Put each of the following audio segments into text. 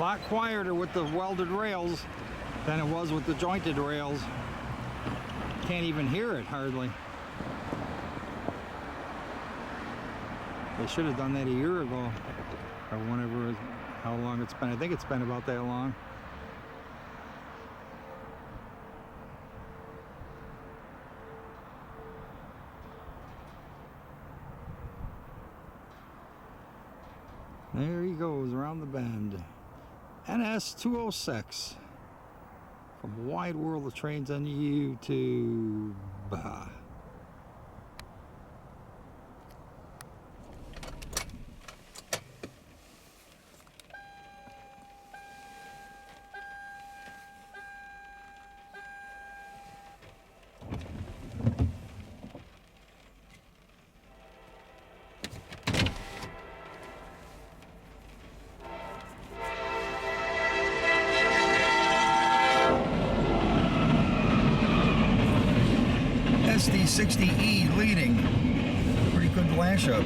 lot quieter with the welded rails than it was with the jointed rails. Can't even hear it hardly. They should have done that a year ago, or whenever, how long it's been. I think it's been about that long. There he goes around the bend. NS 206 from Wide World of Trains on YouTube. SD60E leading. Pretty good lash up.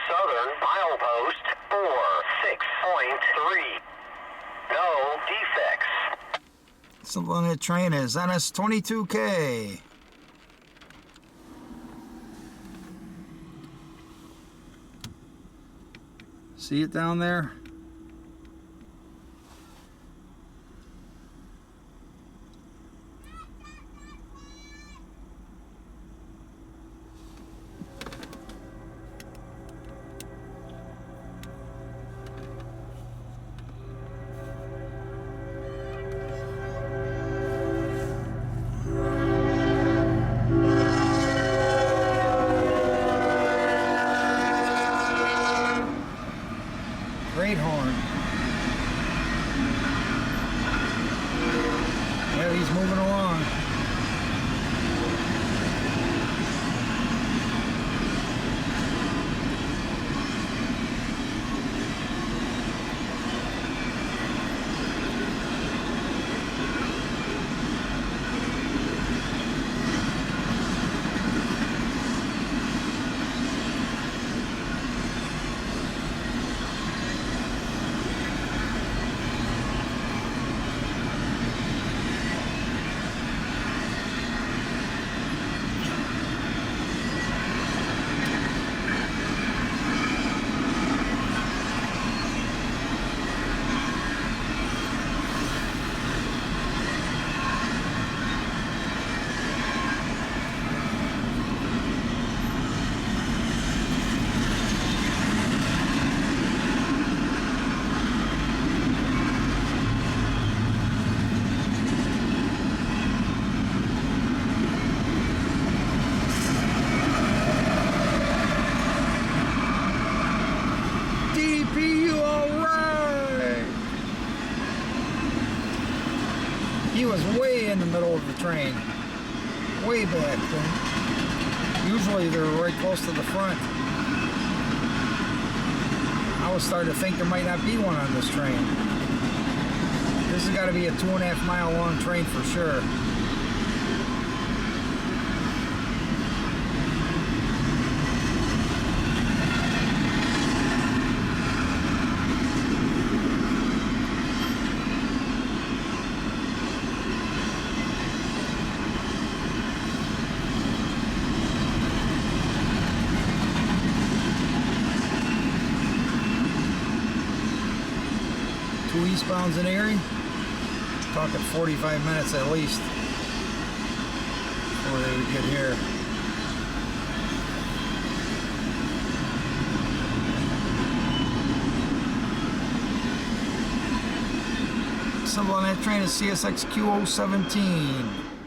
Southern milepost 46.3. No defects. Something on that train is NS22K. See it down there? Great horn. Yeah, he's moving along. He was way in the middle of the train. Way back. Usually they're right close to the front. I was starting to think there might not be one on this train. This has got to be a 2.5 mile long train for sure. Two eastbounds in Erie. Talking 45 minutes at least before they would get here. Symbol on that train is CSXQ 017.